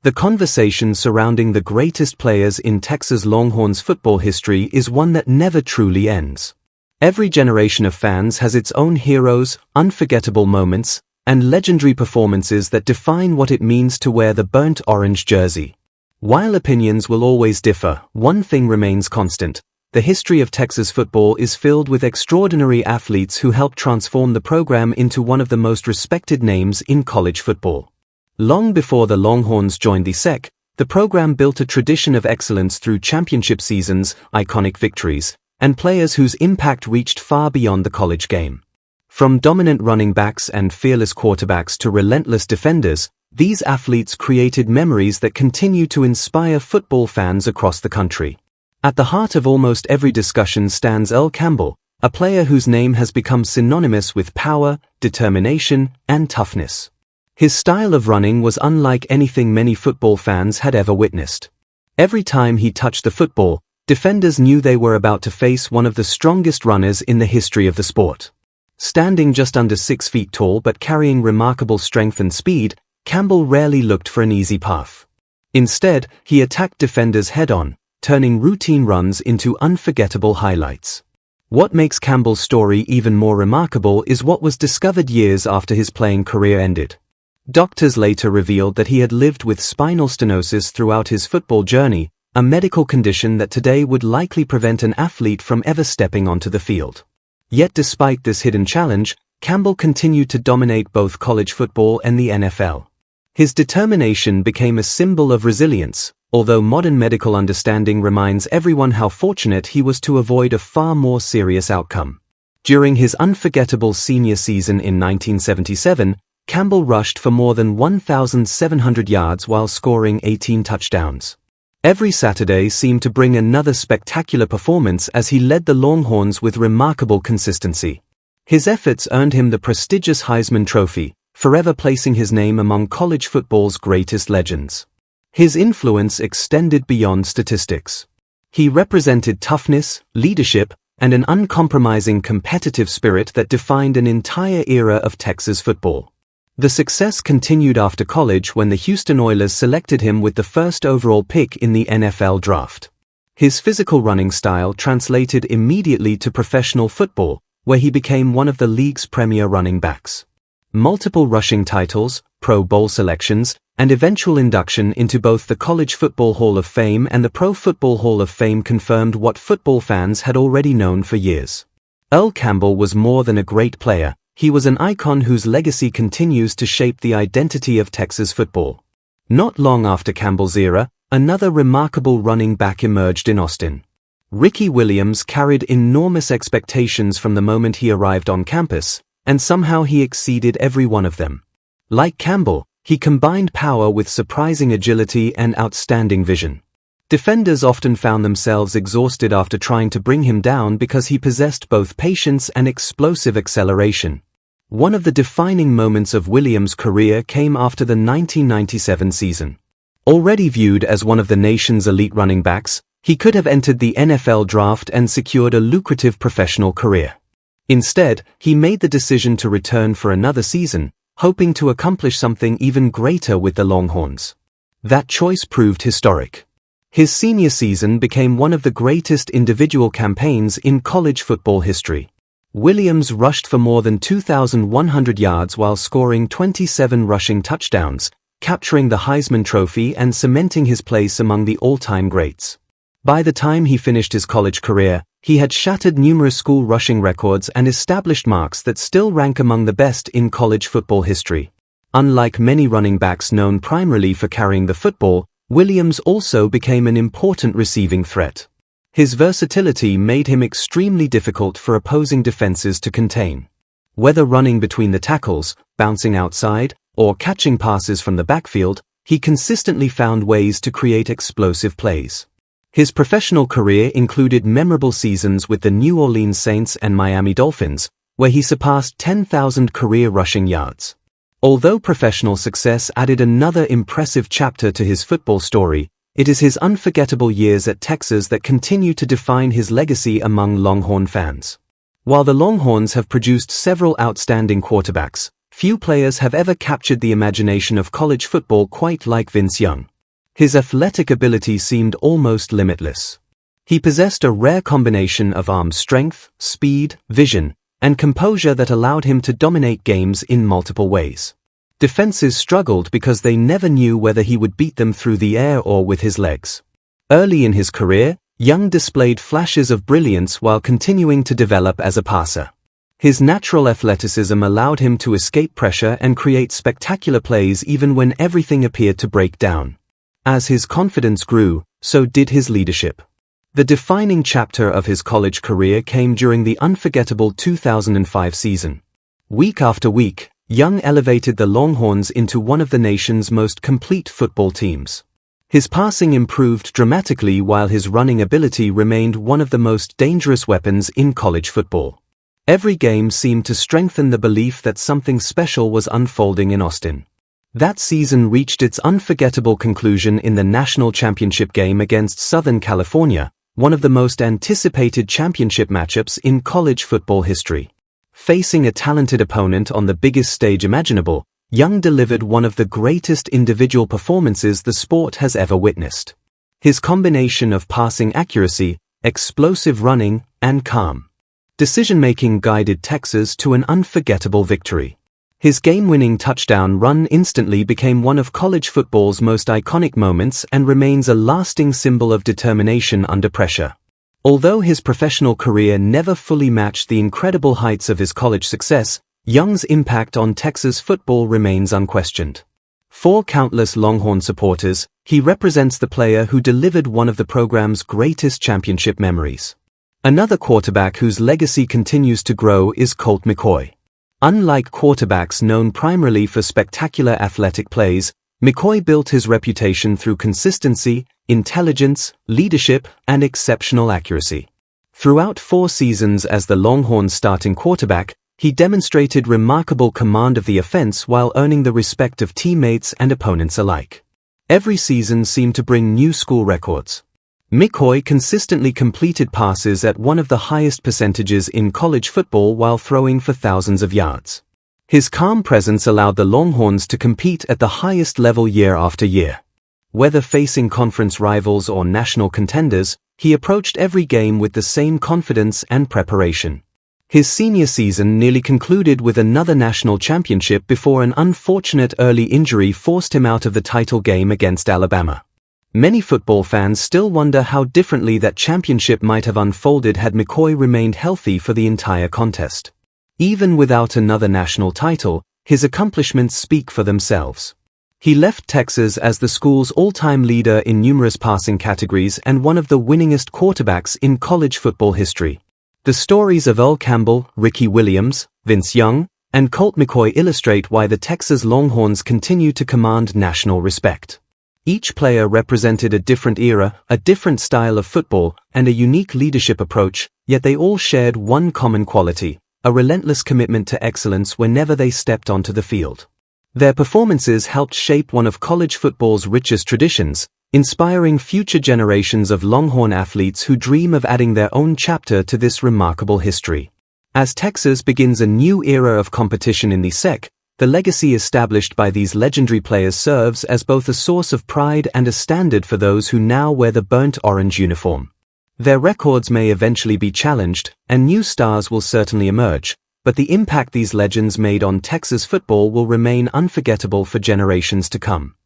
The conversation surrounding the greatest players in Texas Longhorns football history is one that never truly ends. Every generation of fans has its own heroes, unforgettable moments, and legendary performances that define what it means to wear the burnt orange jersey. While opinions will always differ, one thing remains constant. The history of Texas football is filled with extraordinary athletes who helped transform the program into one of the most respected names in college football. Long before the Longhorns joined the SEC, the program built a tradition of excellence through championship seasons, iconic victories, and players whose impact reached far beyond the college game. From dominant running backs and fearless quarterbacks to relentless defenders, these athletes created memories that continue to inspire football fans across the country. At the heart of almost every discussion stands Earl Campbell, a player whose name has become synonymous with power, determination, and toughness. His style of running was unlike anything many football fans had ever witnessed. Every time he touched the football, defenders knew they were about to face one of the strongest runners in the history of the sport. Standing just under 6 feet tall but carrying remarkable strength and speed, Campbell rarely looked for an easy path. Instead, he attacked defenders head-on, turning routine runs into unforgettable highlights. What makes Campbell's story even more remarkable is what was discovered years after his playing career ended. Doctors later revealed that he had lived with spinal stenosis throughout his football journey, a medical condition that today would likely prevent an athlete from ever stepping onto the field. Yet despite this hidden challenge, Campbell continued to dominate both college football and the NFL. His determination became a symbol of resilience, although modern medical understanding reminds everyone how fortunate he was to avoid a far more serious outcome. During his unforgettable senior season in 1977, Campbell rushed for more than 1,700 yards while scoring 18 touchdowns. Every Saturday seemed to bring another spectacular performance as he led the Longhorns with remarkable consistency. His efforts earned him the prestigious Heisman Trophy, forever placing his name among college football's greatest legends. His influence extended beyond statistics. He represented toughness, leadership, and an uncompromising competitive spirit that defined an entire era of Texas football. The success continued after college when the Houston Oilers selected him with the first overall pick in the NFL draft. His physical running style translated immediately to professional football, where he became one of the league's premier running backs. Multiple rushing titles, Pro Bowl selections, and eventual induction into both the College Football Hall of Fame and the Pro Football Hall of Fame confirmed what football fans had already known for years. Earl Campbell was more than a great player. He was an icon whose legacy continues to shape the identity of Texas football. Not long after Campbell's era, another remarkable running back emerged in Austin. Ricky Williams carried enormous expectations from the moment he arrived on campus, and somehow he exceeded every one of them. Like Campbell, he combined power with surprising agility and outstanding vision. Defenders often found themselves exhausted after trying to bring him down because he possessed both patience and explosive acceleration. One of the defining moments of Williams' career came after the 1997 season. Already viewed as one of the nation's elite running backs, he could have entered the NFL draft and secured a lucrative professional career. Instead, he made the decision to return for another season, hoping to accomplish something even greater with the Longhorns. That choice proved historic. His senior season became one of the greatest individual campaigns in college football history. Williams rushed for more than 2,100 yards while scoring 27 rushing touchdowns, capturing the Heisman Trophy and cementing his place among the all-time greats. By the time he finished his college career, he had shattered numerous school rushing records and established marks that still rank among the best in college football history. Unlike many running backs known primarily for carrying the football, Williams also became an important receiving threat. His versatility made him extremely difficult for opposing defenses to contain. Whether running between the tackles, bouncing outside, or catching passes from the backfield, he consistently found ways to create explosive plays. His professional career included memorable seasons with the New Orleans Saints and Miami Dolphins, where he surpassed 10,000 career rushing yards. Although professional success added another impressive chapter to his football story, it is his unforgettable years at Texas that continue to define his legacy among Longhorn fans. While the Longhorns have produced several outstanding quarterbacks, few players have ever captured the imagination of college football quite like Vince Young. His athletic ability seemed almost limitless. He possessed a rare combination of arm strength, speed, vision, and composure that allowed him to dominate games in multiple ways. Defenses struggled because they never knew whether he would beat them through the air or with his legs. Early in his career, Young displayed flashes of brilliance while continuing to develop as a passer. His natural athleticism allowed him to escape pressure and create spectacular plays even when everything appeared to break down. As his confidence grew, so did his leadership. The defining chapter of his college career came during the unforgettable 2005 season. Week after week, Young elevated the Longhorns into one of the nation's most complete football teams. His passing improved dramatically while his running ability remained one of the most dangerous weapons in college football. Every game seemed to strengthen the belief that something special was unfolding in Austin. That season reached its unforgettable conclusion in the national championship game against Southern California, one of the most anticipated championship matchups in college football history. Facing a talented opponent on the biggest stage imaginable, Young delivered one of the greatest individual performances the sport has ever witnessed. His combination of passing accuracy, explosive running, and calm decision-making guided Texas to an unforgettable victory. His game-winning touchdown run instantly became one of college football's most iconic moments and remains a lasting symbol of determination under pressure. Although his professional career never fully matched the incredible heights of his college success, Young's impact on Texas football remains unquestioned. For countless Longhorn supporters, he represents the player who delivered one of the program's greatest championship memories. Another quarterback whose legacy continues to grow is Colt McCoy. Unlike quarterbacks known primarily for spectacular athletic plays, McCoy built his reputation through consistency, intelligence, leadership, and exceptional accuracy. Throughout 4 seasons as the Longhorns' starting quarterback, he demonstrated remarkable command of the offense while earning the respect of teammates and opponents alike. Every season seemed to bring new school records. McCoy consistently completed passes at one of the highest percentages in college football while throwing for thousands of yards. His calm presence allowed the Longhorns to compete at the highest level year after year. Whether facing conference rivals or national contenders, he approached every game with the same confidence and preparation. His senior season nearly concluded with another national championship before an unfortunate early injury forced him out of the title game against Alabama. Many football fans still wonder how differently that championship might have unfolded had McCoy remained healthy for the entire contest. Even without another national title, his accomplishments speak for themselves. He left Texas as the school's all-time leader in numerous passing categories and one of the winningest quarterbacks in college football history. The stories of Earl Campbell, Ricky Williams, Vince Young, and Colt McCoy illustrate why the Texas Longhorns continue to command national respect. Each player represented a different era, a different style of football, and a unique leadership approach, yet they all shared one common quality: a relentless commitment to excellence whenever they stepped onto the field. Their performances helped shape one of college football's richest traditions, inspiring future generations of Longhorn athletes who dream of adding their own chapter to this remarkable history. As Texas begins a new era of competition in the SEC, the legacy established by these legendary players serves as both a source of pride and a standard for those who now wear the burnt orange uniform. Their records may eventually be challenged, and new stars will certainly emerge, but the impact these legends made on Texas football will remain unforgettable for generations to come.